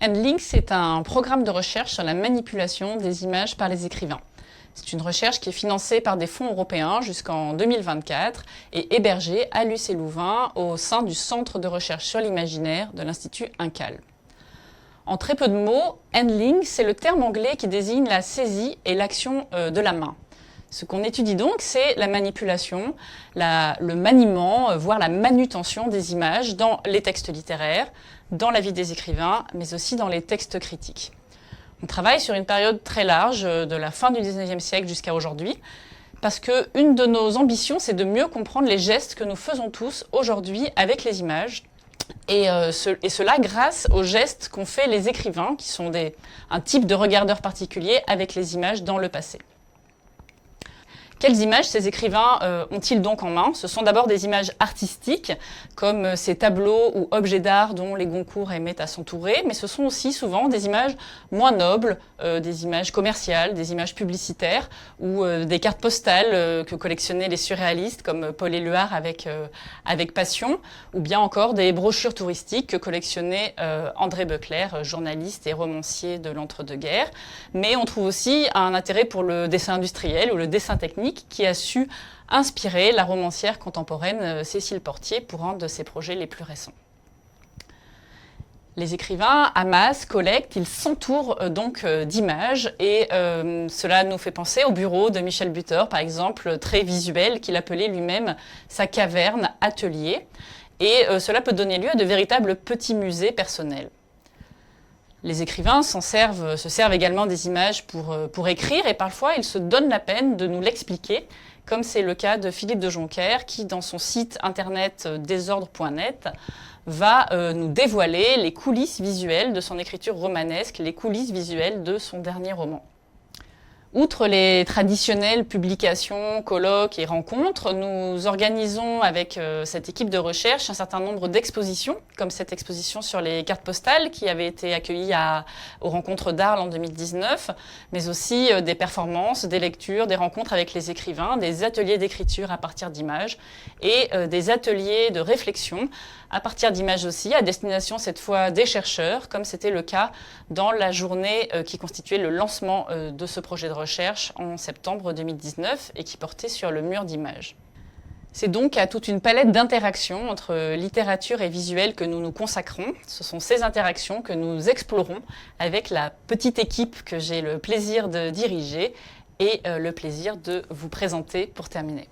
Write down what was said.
EndLink, c'est un programme de recherche sur la manipulation des images par les écrivains. C'est une recherche qui est financée par des fonds européens jusqu'en 2024 et hébergée à Lucé-Louvain au sein du Centre de recherche sur l'imaginaire de l'Institut Incal. En très peu de mots, EndLink, c'est le terme anglais qui désigne la saisie et l'action de la main. Ce qu'on étudie donc, c'est la manipulation, le maniement, voire la manutention des images dans les textes littéraires, dans la vie des écrivains, mais aussi dans les textes critiques. On travaille sur une période très large, de la fin du 19e siècle jusqu'à aujourd'hui, parce qu'une de nos ambitions, c'est de mieux comprendre les gestes que nous faisons tous aujourd'hui avec les images, et cela grâce aux gestes qu'ont fait les écrivains, qui sont un type de regardeur particulier avec les images dans le passé. Quelles images ces écrivains ont-ils donc en main? Ce sont d'abord des images artistiques, comme ces tableaux ou objets d'art dont les Goncourt aimaient à s'entourer, mais ce sont aussi souvent des images moins nobles, des images commerciales, des images publicitaires, ou des cartes postales que collectionnaient les surréalistes, comme Paul Éluard avec passion, ou bien encore des brochures touristiques que collectionnait André Becler, journaliste et romancier de l'entre-deux-guerres. Mais on trouve aussi un intérêt pour le dessin industriel ou le dessin technique, qui a su inspirer la romancière contemporaine Cécile Portier pour un de ses projets les plus récents. Les écrivains amassent, collectent, ils s'entourent donc d'images et cela nous fait penser au bureau de Michel Butor, par exemple, très visuel, qu'il appelait lui-même sa caverne atelier. Et cela peut donner lieu à de véritables petits musées personnels. Les écrivains se servent également des images pour écrire et parfois ils se donnent la peine de nous l'expliquer, comme c'est le cas de Philippe de Jonckère qui, dans son site internet désordre.net, va nous dévoiler les coulisses visuelles de son écriture romanesque, les coulisses visuelles de son dernier roman. Outre les traditionnelles publications, colloques et rencontres, nous organisons avec cette équipe de recherche un certain nombre d'expositions, comme cette exposition sur les cartes postales qui avait été accueillie aux rencontres d'Arles en 2019, mais aussi des performances, des lectures, des rencontres avec les écrivains, des ateliers d'écriture à partir d'images et des ateliers de réflexion à partir d'images aussi, à destination cette fois des chercheurs, comme c'était le cas dans la journée qui constituait le lancement de ce projet de recherche en septembre 2019 et qui portait sur le mur d'images. C'est donc à toute une palette d'interactions entre littérature et visuel que nous nous consacrons. Ce sont ces interactions que nous explorons avec la petite équipe que j'ai le plaisir de diriger et le plaisir de vous présenter pour terminer.